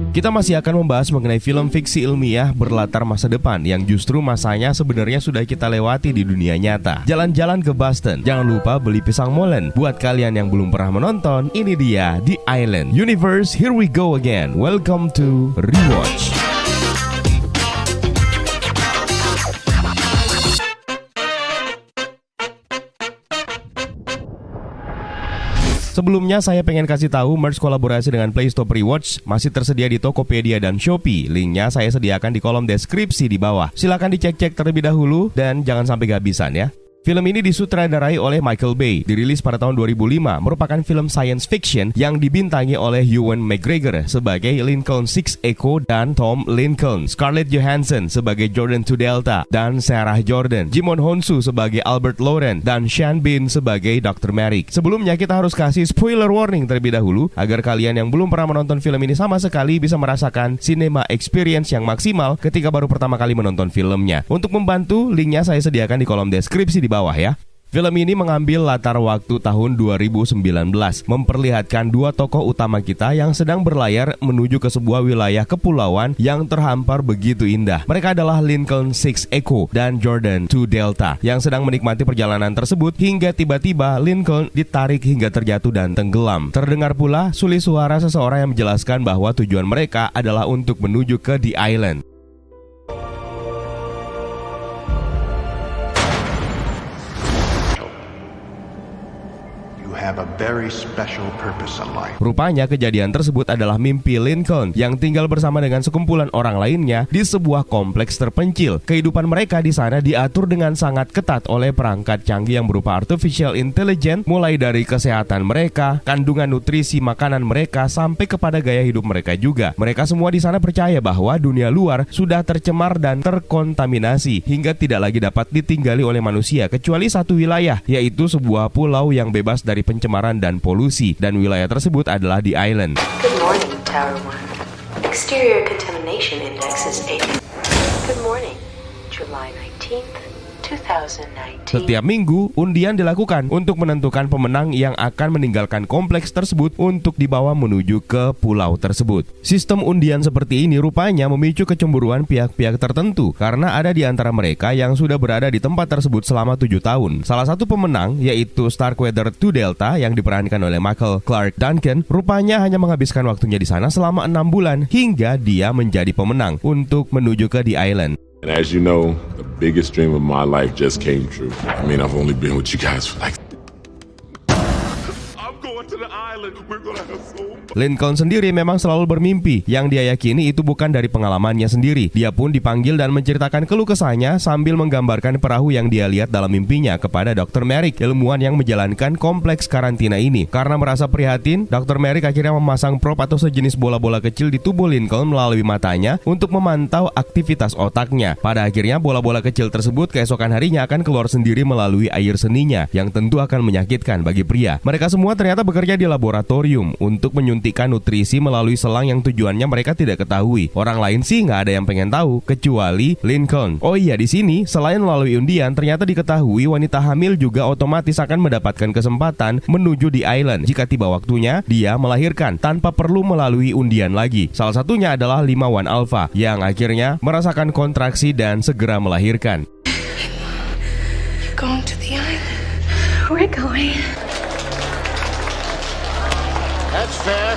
Kita masih akan membahas mengenai film fiksi ilmiah berlatar masa depan yang justru masanya sebenarnya sudah kita lewati di dunia nyata. Jalan-jalan ke Boston, jangan lupa beli pisang molen. Buat kalian yang belum pernah menonton, ini dia The Island. Universe, here we go again. Welcome to Rewatch. Sebelumnya saya pengen kasih tahu merch kolaborasi dengan Playstop Rewatch masih tersedia di Tokopedia dan Shopee. Linknya saya sediakan di kolom deskripsi di bawah. Silakan dicek-cek terlebih dahulu dan jangan sampai kehabisan ya. Film ini disutradarai oleh Michael Bay, dirilis pada tahun 2005, merupakan film science fiction yang dibintangi oleh Ewan McGregor sebagai Lincoln Six Echo dan Tom Lincoln, Scarlett Johansson sebagai Jordan 2 Delta dan Sarah Jordan, Jimon Honsu sebagai Albert Lauren, dan Sean Bean sebagai Dr. Merrick. Sebelumnya kita harus kasih spoiler warning terlebih dahulu agar kalian yang belum pernah menonton film ini sama sekali bisa merasakan cinema experience yang maksimal ketika baru pertama kali menonton filmnya. Untuk membantu, linknya saya sediakan di kolom deskripsi di bawah ya. Film ini mengambil latar waktu tahun 2019, memperlihatkan dua tokoh utama kita yang sedang berlayar menuju ke sebuah wilayah kepulauan yang terhampar begitu indah. Mereka adalah Lincoln Six Echo dan Jordan 2 Delta yang sedang menikmati perjalanan tersebut hingga tiba-tiba Lincoln ditarik hingga terjatuh dan tenggelam. Terdengar pula sulis suara seseorang yang menjelaskan bahwa tujuan mereka adalah untuk menuju ke The Island. Rupanya kejadian tersebut adalah mimpi Lincoln yang tinggal bersama dengan sekumpulan orang lainnya di sebuah kompleks terpencil. Kehidupan mereka di sana diatur dengan sangat ketat oleh perangkat canggih yang berupa artificial intelligence, mulai dari kesehatan mereka, kandungan nutrisi makanan mereka, sampai kepada gaya hidup mereka juga. Mereka semua di sana percaya bahwa dunia luar sudah tercemar dan terkontaminasi hingga tidak lagi dapat ditinggali oleh manusia kecuali satu wilayah, yaitu sebuah pulau yang bebas dari pencemaran dan polusi, dan wilayah tersebut adalah The Island. Good morning, Tower 1. Exterior contamination index is 8. Good morning, July 19th, 2019. Setiap minggu, undian dilakukan untuk menentukan pemenang yang akan meninggalkan kompleks tersebut untuk dibawa menuju ke pulau tersebut. Sistem undian seperti ini rupanya memicu kecemburuan pihak-pihak tertentu karena ada di antara mereka yang sudah berada di tempat tersebut selama 7 tahun. Salah satu pemenang, yaitu Starkweather 2 Delta yang diperankan oleh Michael Clarke Duncan, rupanya hanya menghabiskan waktunya di sana selama 6 bulan hingga dia menjadi pemenang untuk menuju ke The Island. And as you know, the biggest dream of my life just came true. I mean, I've only been with you guys for like... I'm going to the island. We're gonna have so... Lincoln sendiri memang selalu bermimpi, yang dia yakini itu bukan dari pengalamannya sendiri. Dia pun dipanggil dan menceritakan keluh kesahnya sambil menggambarkan perahu yang dia lihat dalam mimpinya kepada Dr. Merrick, ilmuwan yang menjalankan kompleks karantina ini. Karena merasa prihatin, Dr. Merrick akhirnya memasang prop atau sejenis bola-bola kecil di tubuh Lincoln melalui matanya untuk memantau aktivitas otaknya. Pada akhirnya bola-bola kecil tersebut keesokan harinya akan keluar sendiri melalui air seninya, yang tentu akan menyakitkan bagi pria. Mereka semua ternyata bekerja di laboratorium untuk menyuntikkan nutrisi melalui selang yang tujuannya mereka tidak ketahui. Orang lain sih nggak ada yang pengen tahu kecuali Lincoln. Oh iya, di sini selain melalui undian, ternyata diketahui wanita hamil juga otomatis akan mendapatkan kesempatan menuju The Island jika tiba waktunya dia melahirkan tanpa perlu melalui undian lagi. Salah satunya adalah 5-1 Alpha yang akhirnya merasakan kontraksi dan segera melahirkan. You're going to the island. We're going. That's fair.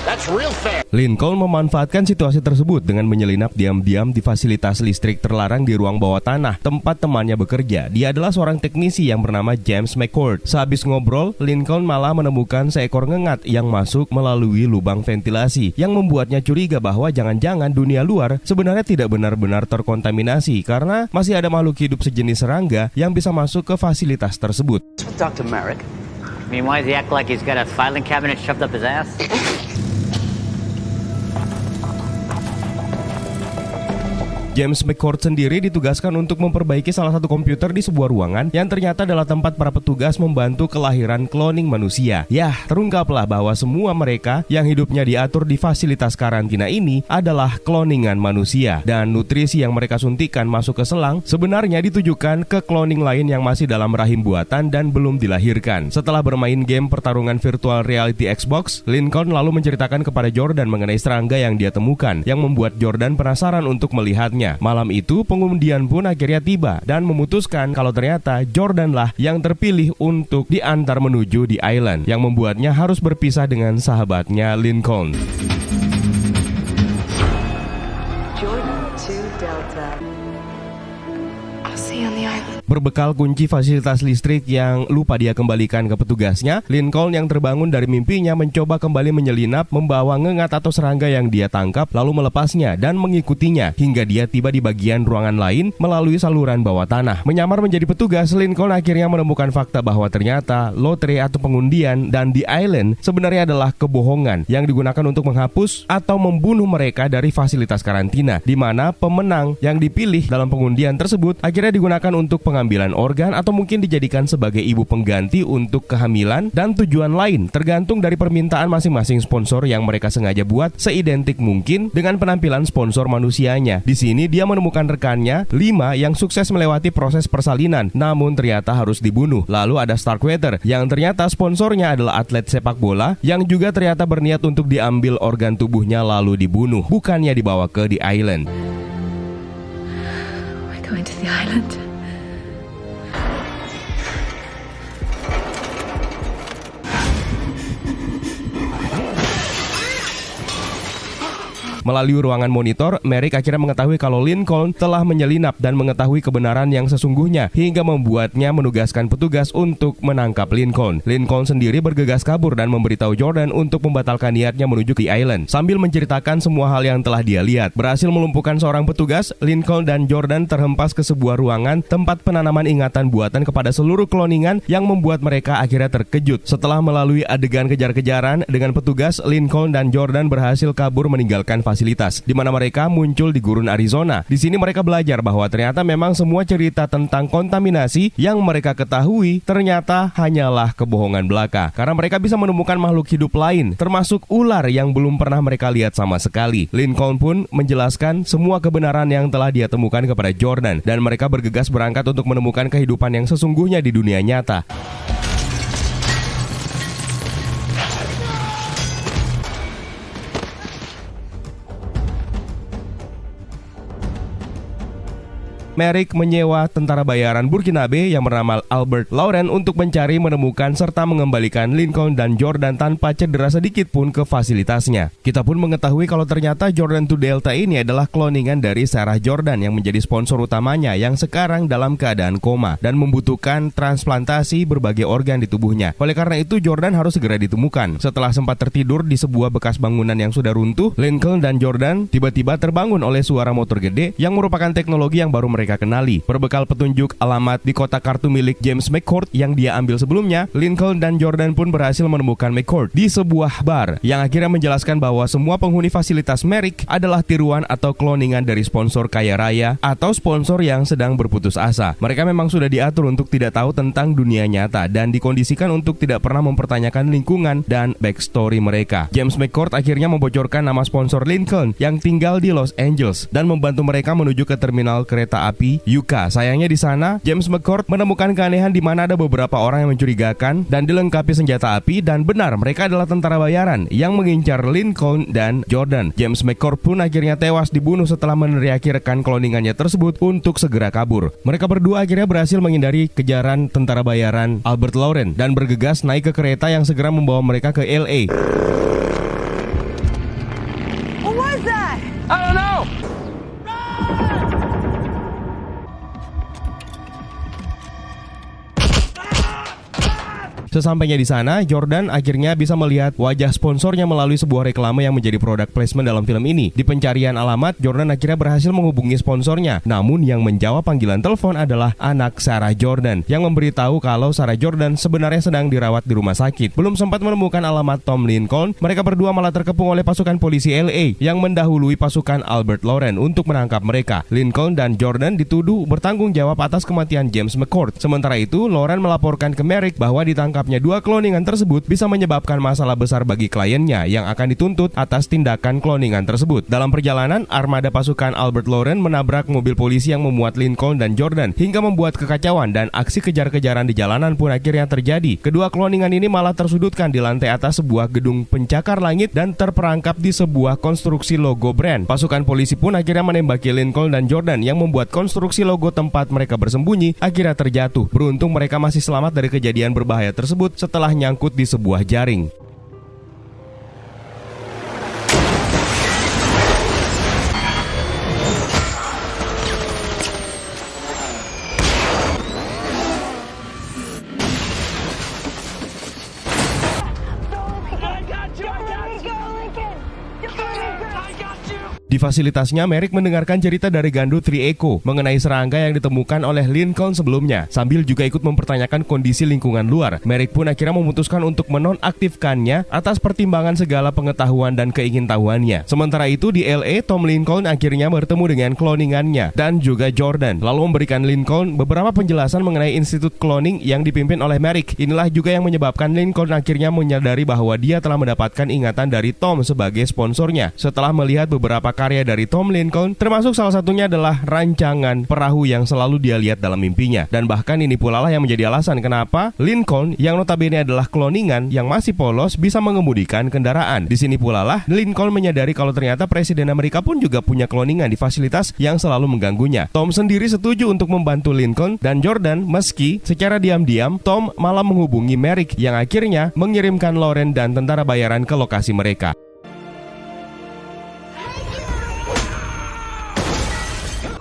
That's real fair. Lincoln memanfaatkan situasi tersebut dengan menyelinap diam-diam di fasilitas listrik terlarang di ruang bawah tanah tempat temannya bekerja. Dia adalah seorang teknisi yang bernama James McCord. Sehabis ngobrol, Lincoln malah menemukan seekor ngengat yang masuk melalui lubang ventilasi, yang membuatnya curiga bahwa jangan-jangan dunia luar sebenarnya tidak benar-benar terkontaminasi karena masih ada makhluk hidup sejenis serangga yang bisa masuk ke fasilitas tersebut. Dr. Merrick. I mean, why does he act like he's got a filing cabinet shoved up his ass? James McCord sendiri ditugaskan untuk memperbaiki salah satu komputer di sebuah ruangan yang ternyata adalah tempat para petugas membantu kelahiran cloning manusia. Yah, terungkaplah bahwa semua mereka yang hidupnya diatur di fasilitas karantina ini adalah cloningan manusia, dan nutrisi yang mereka suntikan masuk ke selang sebenarnya ditujukan ke cloning lain yang masih dalam rahim buatan dan belum dilahirkan. Setelah bermain game pertarungan virtual reality Xbox, Lincoln lalu menceritakan kepada Jordan mengenai serangga yang dia temukan, yang membuat Jordan penasaran untuk melihatnya. Malam itu, pengundian pun akhirnya tiba dan memutuskan kalau ternyata Jordan lah yang terpilih untuk diantar menuju The Island, yang membuatnya harus berpisah dengan sahabatnya Lincoln. Jordan 2 Delta. I'll see you on the island. Berbekal kunci fasilitas listrik yang lupa dia kembalikan ke petugasnya, Lincoln yang terbangun dari mimpinya mencoba kembali menyelinap, membawa ngengat atau serangga yang dia tangkap, lalu melepasnya dan mengikutinya hingga dia tiba di bagian ruangan lain melalui saluran bawah tanah. Menyamar menjadi petugas, Lincoln akhirnya menemukan fakta bahwa ternyata lotre atau pengundian dan The Island sebenarnya adalah kebohongan yang digunakan untuk menghapus atau membunuh mereka dari fasilitas karantina, di mana pemenang yang dipilih dalam pengundian tersebut akhirnya digunakan untuk pengambilan organ atau mungkin dijadikan sebagai ibu pengganti untuk kehamilan dan tujuan lain, tergantung dari permintaan masing-masing sponsor yang mereka sengaja buat seidentik mungkin dengan penampilan sponsor manusianya. Di sini dia menemukan rekannya 5 yang sukses melewati proses persalinan namun ternyata harus dibunuh. Lalu ada Starkweather yang ternyata sponsornya adalah atlet sepak bola yang juga ternyata berniat untuk diambil organ tubuhnya lalu dibunuh, bukannya dibawa ke The Island. We're going to the island. Melalui ruangan monitor, Merrick akhirnya mengetahui kalau Lincoln telah menyelinap dan mengetahui kebenaran yang sesungguhnya hingga membuatnya menugaskan petugas untuk menangkap Lincoln. Lincoln sendiri bergegas kabur dan memberitahu Jordan untuk membatalkan niatnya menuju ke Island sambil menceritakan semua hal yang telah dia lihat. Berhasil melumpuhkan seorang petugas, Lincoln dan Jordan terhempas ke sebuah ruangan tempat penanaman ingatan buatan kepada seluruh cloningan yang membuat mereka akhirnya terkejut. Setelah melalui adegan kejar-kejaran dengan petugas, Lincoln dan Jordan berhasil kabur meninggalkan fasilitas, di mana mereka muncul di gurun Arizona. Di sini mereka belajar bahwa ternyata memang semua cerita tentang kontaminasi yang mereka ketahui ternyata hanyalah kebohongan belaka, karena mereka bisa menemukan makhluk hidup lain, termasuk ular yang belum pernah mereka lihat sama sekali. Lincoln pun menjelaskan semua kebenaran yang telah dia temukan kepada Jordan, dan mereka bergegas berangkat untuk menemukan kehidupan yang sesungguhnya di dunia nyata. Merrick menyewa tentara bayaran Burkinabe yang bernama Albert Lauren untuk mencari, menemukan, serta mengembalikan Lincoln dan Jordan tanpa cedera sedikit pun ke fasilitasnya. Kita pun mengetahui kalau ternyata Jordan 2 Delta ini adalah kloningan dari Sarah Jordan yang menjadi sponsor utamanya yang sekarang dalam keadaan koma dan membutuhkan transplantasi berbagai organ di tubuhnya. Oleh karena itu Jordan harus segera ditemukan. Setelah sempat tertidur di sebuah bekas bangunan yang sudah runtuh, Lincoln dan Jordan tiba-tiba terbangun oleh suara motor gede yang merupakan teknologi yang baru mereka kenali. Berbekal petunjuk alamat di kotak kartu milik James McCord yang dia ambil sebelumnya, Lincoln dan Jordan pun berhasil menemukan McCord di sebuah bar yang akhirnya menjelaskan bahwa semua penghuni fasilitas Merrick adalah tiruan atau kloningan dari sponsor kaya raya atau sponsor yang sedang berputus asa. Mereka memang sudah diatur untuk tidak tahu tentang dunia nyata dan dikondisikan untuk tidak pernah mempertanyakan lingkungan dan backstory mereka. James McCord akhirnya membocorkan nama sponsor Lincoln yang tinggal di Los Angeles dan membantu mereka menuju ke terminal kereta api Yucca. Sayangnya di sana, James McCord menemukan keanehan di mana ada beberapa orang yang mencurigakan dan dilengkapi senjata api, dan benar mereka adalah tentara bayaran yang mengincar Lincoln dan Jordan. James McCord pun akhirnya tewas dibunuh setelah meneriaki rekan kloningannya tersebut untuk segera kabur. Mereka berdua akhirnya berhasil menghindari kejaran tentara bayaran Albert Lauren dan bergegas naik ke kereta yang segera membawa mereka ke LA. What was that? I don't know. Sesampainya di sana, Jordan akhirnya bisa melihat wajah sponsornya melalui sebuah reklame yang menjadi produk placement dalam film ini. Di pencarian alamat, Jordan akhirnya berhasil menghubungi sponsornya. Namun yang menjawab panggilan telepon adalah anak Sarah Jordan yang memberitahu kalau Sarah Jordan sebenarnya sedang dirawat di rumah sakit. Belum sempat menemukan alamat Tom Lincoln, mereka berdua malah terkepung oleh pasukan polisi LA yang mendahului pasukan Albert Loren untuk menangkap mereka. Lincoln dan Jordan dituduh bertanggung jawab atas kematian James McCord. Sementara itu, Loren melaporkan ke Merrick bahwa ditangkapnya dua kloningan tersebut bisa menyebabkan masalah besar bagi kliennya yang akan dituntut atas tindakan kloningan tersebut. Dalam perjalanan, armada pasukan Albert Loren menabrak mobil polisi yang memuat Lincoln dan Jordan hingga membuat kekacauan dan aksi kejar-kejaran di jalanan pun akhirnya terjadi. Kedua kloningan ini malah tersudutkan di lantai atas sebuah gedung pencakar langit dan terperangkap di sebuah konstruksi logo brand. Pasukan polisi pun akhirnya menembaki Lincoln dan Jordan yang membuat konstruksi logo tempat mereka bersembunyi akhirnya terjatuh. Beruntung mereka masih selamat dari kejadian berbahaya tersebut setelah nyangkut di sebuah jaring. Di fasilitasnya, Merrick mendengarkan cerita dari Gandu 3 Echo mengenai serangga yang ditemukan oleh Lincoln sebelumnya, sambil juga ikut mempertanyakan kondisi lingkungan luar. Merrick pun akhirnya memutuskan untuk menonaktifkannya atas pertimbangan segala pengetahuan dan keingintahuannya. Sementara itu di LA, Tom Lincoln akhirnya bertemu dengan kloningannya dan juga Jordan, lalu memberikan Lincoln beberapa penjelasan mengenai institut cloning yang dipimpin oleh Merrick. Inilah juga yang menyebabkan Lincoln akhirnya menyadari bahwa dia telah mendapatkan ingatan dari Tom sebagai sponsornya. Setelah melihat beberapa karya dari Tom Lincoln, termasuk salah satunya adalah rancangan perahu yang selalu dia lihat dalam mimpinya. Dan bahkan ini pula lah yang menjadi alasan kenapa Lincoln, yang notabene adalah kloningan yang masih polos, bisa mengemudikan kendaraan. Di sini pula lah Lincoln menyadari kalau ternyata Presiden Amerika pun juga punya kloningan di fasilitas yang selalu mengganggunya. Tom sendiri setuju untuk membantu Lincoln dan Jordan, meski secara diam-diam Tom malah menghubungi Merrick yang akhirnya mengirimkan Loren dan tentara bayaran ke lokasi mereka.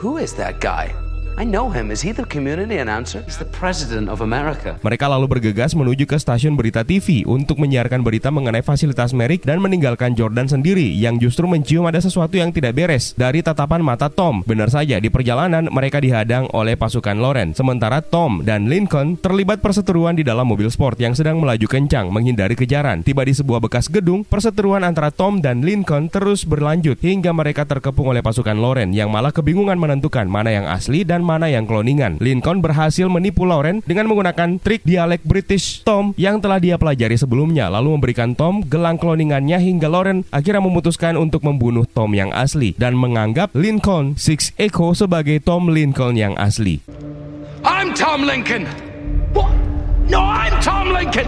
Who is that guy? I know him. Is he the community announcer? He's the president of America. Mereka lalu bergegas menuju ke stasiun berita TV untuk menyiarkan berita mengenai fasilitas Merrick dan meninggalkan Jordan sendiri yang justru mencium ada sesuatu yang tidak beres dari tatapan mata Tom. Benar saja, di perjalanan mereka dihadang oleh pasukan Loren. Sementara Tom dan Lincoln terlibat perseteruan di dalam mobil sport yang sedang melaju kencang menghindari kejaran. Tiba di sebuah bekas gedung, perseteruan antara Tom dan Lincoln terus berlanjut hingga mereka terkepung oleh pasukan Loren yang malah kebingungan menentukan mana yang asli dan mana yang kloningan. Lincoln berhasil menipu Loren dengan menggunakan trik dialek British Tom yang telah dia pelajari sebelumnya, lalu memberikan Tom gelang kloningannya hingga Loren akhirnya memutuskan untuk membunuh Tom yang asli dan menganggap Lincoln 6 Echo sebagai Tom Lincoln yang asli. I'm Tom Lincoln. What? No, I'm Tom Lincoln.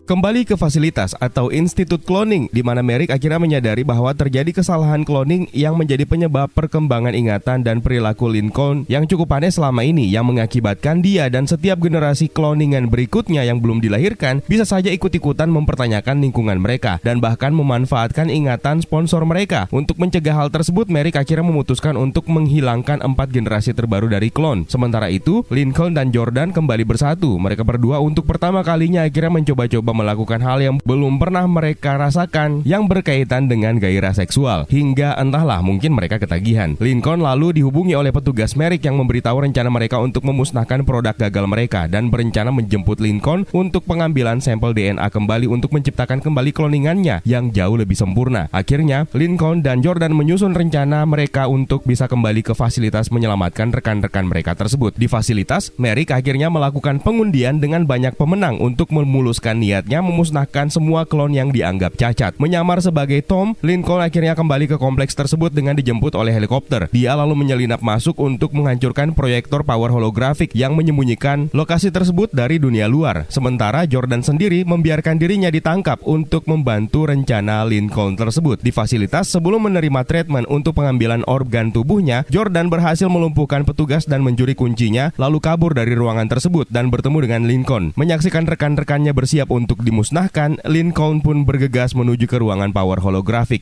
Kembali ke fasilitas atau institut cloning, di mana Merrick akhirnya menyadari bahwa terjadi kesalahan cloning yang menjadi penyebab perkembangan ingatan dan perilaku Lincoln yang cukup aneh selama ini, yang mengakibatkan dia dan setiap generasi cloningan berikutnya yang belum dilahirkan bisa saja ikut-ikutan mempertanyakan lingkungan mereka dan bahkan memanfaatkan ingatan sponsor mereka. Untuk mencegah hal tersebut, Merrick akhirnya memutuskan untuk menghilangkan 4 generasi terbaru dari klon. Sementara itu, Lincoln dan Jordan kembali bersatu. Mereka berdua untuk pertama kalinya akhirnya mencoba-coba melakukan hal yang belum pernah mereka rasakan yang berkaitan dengan gairah seksual. Hingga entahlah, mungkin mereka ketagihan. Lincoln lalu dihubungi oleh petugas Merrick yang memberitahu rencana mereka untuk memusnahkan produk gagal mereka dan berencana menjemput Lincoln untuk pengambilan sampel DNA kembali untuk menciptakan kembali kloningannya yang jauh lebih sempurna. Akhirnya, Lincoln dan Jordan menyusun rencana mereka untuk bisa kembali ke fasilitas menyelamatkan rekan-rekan mereka tersebut. Di fasilitas, Merrick akhirnya melakukan pengundian dengan banyak pemenang untuk memuluskan niat memusnahkan semua klon yang dianggap cacat. Menyamar sebagai Tom, Lincoln akhirnya kembali ke kompleks tersebut dengan dijemput oleh helikopter. Dia lalu menyelinap masuk untuk menghancurkan proyektor power holografik yang menyembunyikan lokasi tersebut dari dunia luar. Sementara Jordan sendiri membiarkan dirinya ditangkap untuk membantu rencana Lincoln tersebut. Di fasilitas, sebelum menerima treatment untuk pengambilan organ tubuhnya, Jordan berhasil melumpuhkan petugas dan mencuri kuncinya, lalu kabur dari ruangan tersebut dan bertemu dengan Lincoln. Menyaksikan rekan-rekannya bersiap untuk dimusnahkan, Lincoln pun bergegas menuju ke ruangan power holografik.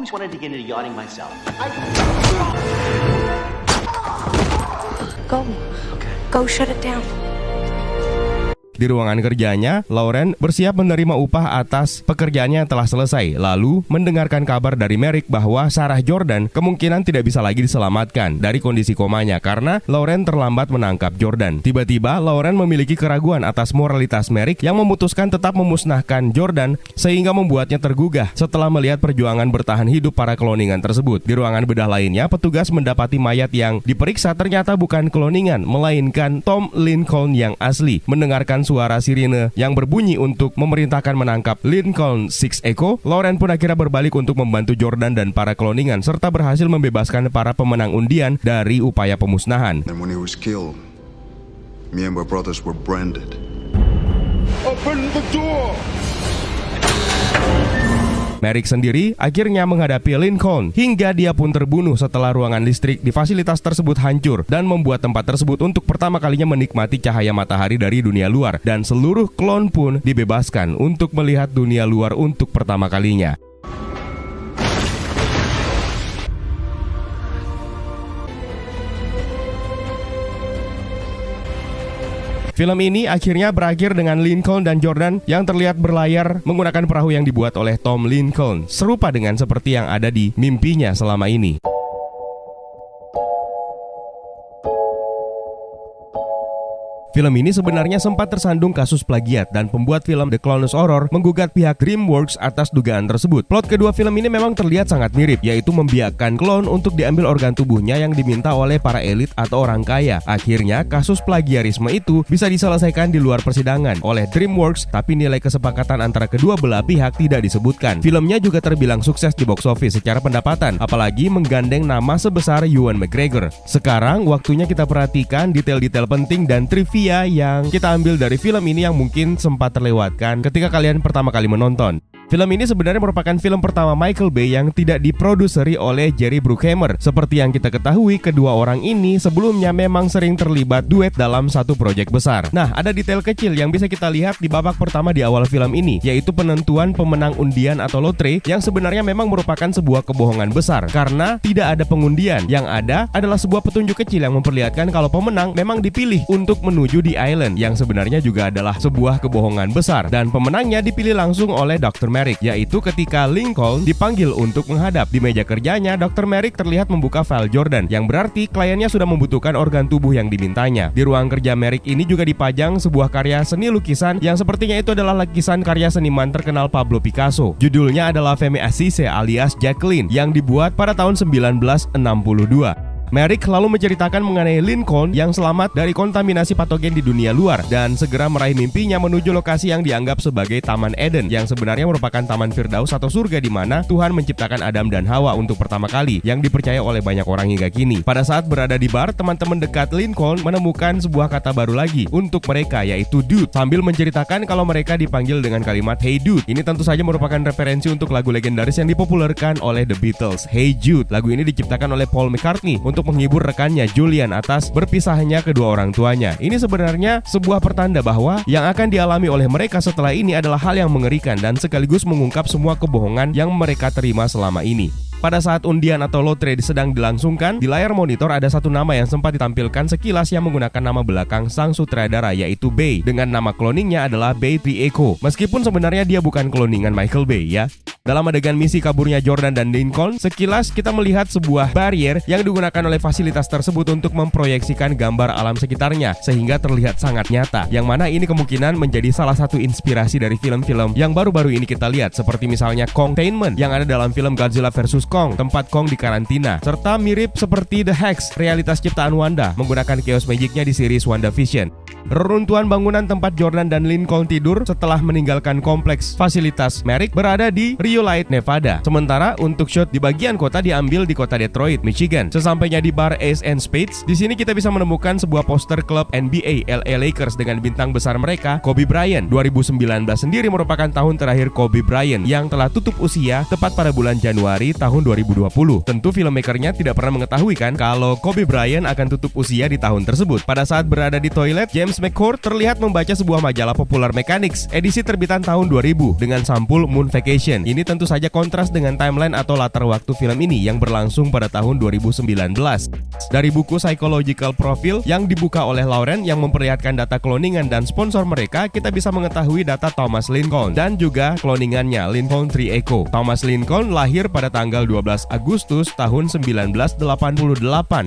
Go shut it down. Di ruangan kerjanya, Lauren bersiap menerima upah atas pekerjaannya yang telah selesai, lalu mendengarkan kabar dari Merrick bahwa Sarah Jordan kemungkinan tidak bisa lagi diselamatkan dari kondisi komanya karena Lauren terlambat menangkap Jordan. Tiba-tiba, Lauren memiliki keraguan atas moralitas Merrick yang memutuskan tetap memusnahkan Jordan sehingga membuatnya tergugah setelah melihat perjuangan bertahan hidup para kloningan tersebut. Di ruangan bedah lainnya, petugas mendapati mayat yang diperiksa ternyata bukan kloningan, melainkan Tom Lincoln yang asli. Mendengarkan suara sirine yang berbunyi untuk memerintahkan menangkap Lincoln Six Echo, Lauren pun akhirnya berbalik untuk membantu Jordan dan para kloningan serta berhasil membebaskan para pemenang undian dari upaya pemusnahan. And when he was killed, me and my brothers were branded. Open the door! Merrick sendiri akhirnya menghadapi Lincoln hingga dia pun terbunuh setelah ruangan listrik di fasilitas tersebut hancur dan membuat tempat tersebut untuk pertama kalinya menikmati cahaya matahari dari dunia luar, dan seluruh klon pun dibebaskan untuk melihat dunia luar untuk pertama kalinya. Film ini akhirnya berakhir dengan Lincoln dan Jordan yang terlihat berlayar menggunakan perahu yang dibuat oleh Tom Lincoln, serupa dengan seperti yang ada di mimpinya selama ini. Film ini sebenarnya sempat tersandung kasus plagiat dan pembuat film The Clonus Horror menggugat pihak DreamWorks atas dugaan tersebut. Plot kedua film ini memang terlihat sangat mirip, yaitu membiarkan klon untuk diambil organ tubuhnya yang diminta oleh para elit atau orang kaya. Akhirnya, kasus plagiarisme itu bisa diselesaikan di luar persidangan oleh DreamWorks, tapi nilai kesepakatan antara kedua belah pihak tidak disebutkan. Filmnya juga terbilang sukses di box office secara pendapatan, apalagi menggandeng nama sebesar Ewan McGregor. Sekarang, waktunya kita perhatikan detail-detail penting dan trivia yang kita ambil dari film ini yang mungkin sempat terlewatkan ketika kalian pertama kali menonton. Film ini sebenarnya merupakan film pertama Michael Bay yang tidak diproduseri oleh Jerry Bruckheimer. Seperti yang kita ketahui, kedua orang ini sebelumnya memang sering terlibat duet dalam satu proyek besar. Nah, ada detail kecil yang bisa kita lihat di babak pertama di awal film ini, yaitu penentuan pemenang undian atau lotre yang sebenarnya memang merupakan sebuah kebohongan besar karena tidak ada pengundian. Yang ada adalah sebuah petunjuk kecil yang memperlihatkan kalau pemenang memang dipilih untuk menuju di Island, yang sebenarnya juga adalah sebuah kebohongan besar, dan pemenangnya dipilih langsung oleh Dr. Merrick, yaitu ketika Lincoln dipanggil untuk menghadap. Di meja kerjanya, Dr. Merrick terlihat membuka file Jordan, yang berarti kliennya sudah membutuhkan organ tubuh yang dimintanya. Di ruang kerja Merrick ini juga dipajang sebuah karya seni lukisan yang sepertinya itu adalah lukisan karya seniman terkenal Pablo Picasso. Judulnya adalah Femme Assise alias Jacqueline yang dibuat pada tahun 1962. Merrick lalu menceritakan mengenai Lincoln yang selamat dari kontaminasi patogen di dunia luar dan segera meraih mimpinya menuju lokasi yang dianggap sebagai Taman Eden, yang sebenarnya merupakan Taman Firdaus atau surga di mana Tuhan menciptakan Adam dan Hawa untuk pertama kali, yang dipercaya oleh banyak orang hingga kini. Pada saat berada di bar, teman-teman dekat Lincoln menemukan sebuah kata baru lagi untuk mereka, yaitu dude, sambil menceritakan kalau mereka dipanggil dengan kalimat Hey Dude. Ini tentu saja merupakan referensi untuk lagu legendaris yang dipopulerkan oleh The Beatles, Hey Jude. Lagu ini diciptakan oleh Paul McCartney untuk menghibur rekannya Julian atas berpisahnya kedua orang tuanya. Ini sebenarnya sebuah pertanda bahwa yang akan dialami oleh mereka setelah ini adalah hal yang mengerikan dan sekaligus mengungkap semua kebohongan yang mereka terima selama ini. Pada saat undian atau lotre sedang dilangsungkan, di layar monitor ada satu nama yang sempat ditampilkan sekilas yang menggunakan nama belakang sang sutradara, yaitu Bay, dengan nama cloningnya adalah Bay 3 Echo. Meskipun sebenarnya dia bukan cloningan Michael Bay ya. Dalam adegan misi kaburnya Jordan dan Lincoln, sekilas kita melihat sebuah barrier yang digunakan oleh fasilitas tersebut untuk memproyeksikan gambar alam sekitarnya sehingga terlihat sangat nyata, yang mana ini kemungkinan menjadi salah satu inspirasi dari film-film yang baru-baru ini kita lihat, seperti misalnya Kongtainment yang ada dalam film Godzilla vs Kong, tempat Kong di karantina, serta mirip seperti The Hex, realitas ciptaan Wanda menggunakan chaos magicnya di series WandaVision. Reruntuhan bangunan tempat Jordan dan Lincoln tidur setelah meninggalkan kompleks fasilitas Merrick berada di Rhyolite, Nevada. Sementara untuk shot di bagian kota diambil di kota Detroit, Michigan. Sesampainya di bar Ace and Spades, di sini kita bisa menemukan sebuah poster klub NBA LA Lakers dengan bintang besar mereka, Kobe Bryant. 2019 sendiri merupakan tahun terakhir Kobe Bryant yang telah tutup usia tepat pada bulan Januari tahun tahun 2020. Tentu filmmakernya tidak pernah mengetahui kan kalau Kobe Bryant akan tutup usia di tahun tersebut. Pada saat berada di toilet, James McCord terlihat membaca sebuah majalah Popular Mechanics edisi terbitan tahun 2000 dengan sampul Moon Vacation. Ini tentu saja kontras dengan timeline atau latar waktu film ini yang berlangsung pada tahun 2019. Dari buku Psychological Profile yang dibuka oleh Lauren yang memperlihatkan data cloningan dan sponsor mereka, kita bisa mengetahui data Thomas Lincoln dan juga cloningannya Lincoln 3 Echo. Thomas Lincoln lahir pada tanggal 12 Agustus tahun 1988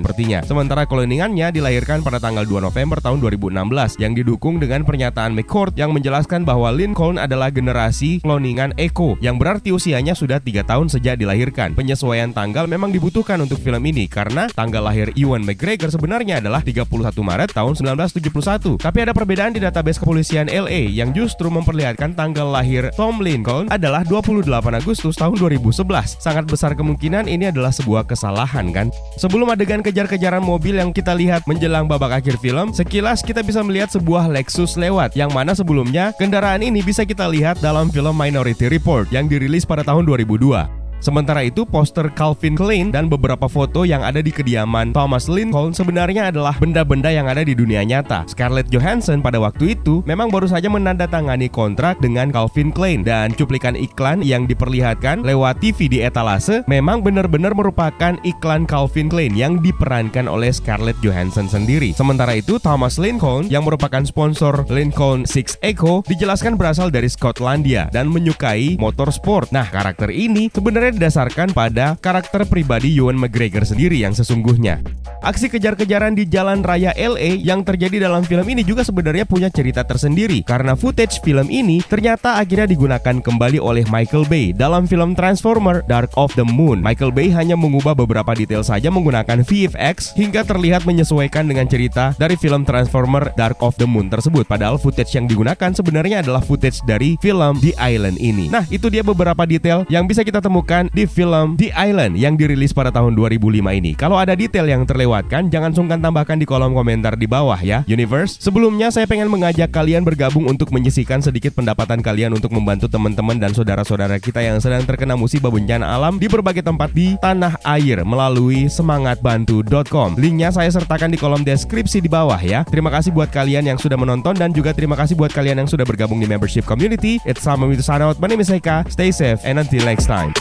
sepertinya. Sementara cloningannya dilahirkan pada tanggal 2 November tahun 2016 yang didukung dengan pernyataan McCord yang menjelaskan bahwa Lincoln adalah generasi cloningan Echo yang berarti usianya sudah 3 tahun sejak dilahirkan. Penyesuaian tanggal memang dibutuhkan untuk film ini karena tanggal lahir Ewan McGregor sebenarnya adalah 31 Maret tahun 1971. Tapi ada perbedaan di database kepolisian LA yang justru memperlihatkan tanggal lahir Tom Lincoln adalah 28 Agustus tahun 2011. Sangat besar kemungkinan ini adalah sebuah kesalahan kan? Sebelum adegan kejar-kejaran mobil yang kita lihat menjelang babak akhir film, sekilas kita bisa melihat sebuah Lexus lewat, yang mana sebelumnya kendaraan ini bisa kita lihat dalam film Minority Report yang dirilis pada tahun 2002. Sementara itu, poster Calvin Klein dan beberapa foto yang ada di kediaman Thomas Lincoln sebenarnya adalah benda-benda yang ada di dunia nyata. Scarlett Johansson pada waktu itu memang baru saja menandatangani kontrak dengan Calvin Klein, dan cuplikan iklan yang diperlihatkan lewat TV di etalase memang benar-benar merupakan iklan Calvin Klein yang diperankan oleh Scarlett Johansson sendiri. Sementara itu, Thomas Lincoln yang merupakan sponsor Lincoln 6 Echo dijelaskan berasal dari Skotlandia dan menyukai motorsport. Nah, karakter ini sebenarnya didasarkan pada karakter pribadi Ewan McGregor sendiri yang sesungguhnya. Aksi kejar-kejaran di jalan raya LA yang terjadi dalam film ini juga sebenarnya punya cerita tersendiri, karena footage film ini ternyata akhirnya digunakan kembali oleh Michael Bay dalam film Transformer Dark of the Moon. Michael Bay hanya mengubah beberapa detail saja menggunakan VFX hingga terlihat menyesuaikan dengan cerita dari film Transformer Dark of the Moon tersebut, padahal footage yang digunakan sebenarnya adalah footage dari film The Island ini. Nah, itu dia beberapa detail yang bisa kita temukan di film The Island yang dirilis pada tahun 2005 ini. Kalau ada detail yang terlewatkan, jangan sungkan tambahkan di kolom komentar di bawah ya, Universe. Sebelumnya saya pengen mengajak kalian bergabung untuk menyisihkan sedikit pendapatan kalian untuk membantu teman-teman dan saudara-saudara kita yang sedang terkena musibah bencana alam di berbagai tempat di tanah air melalui semangatbantu.com. Linknya saya sertakan di kolom deskripsi di bawah ya. Terima kasih buat kalian yang sudah menonton dan juga terima kasih buat kalian yang sudah bergabung di membership community. It's time for me to sign out. My name is Eka. Stay safe and until next time.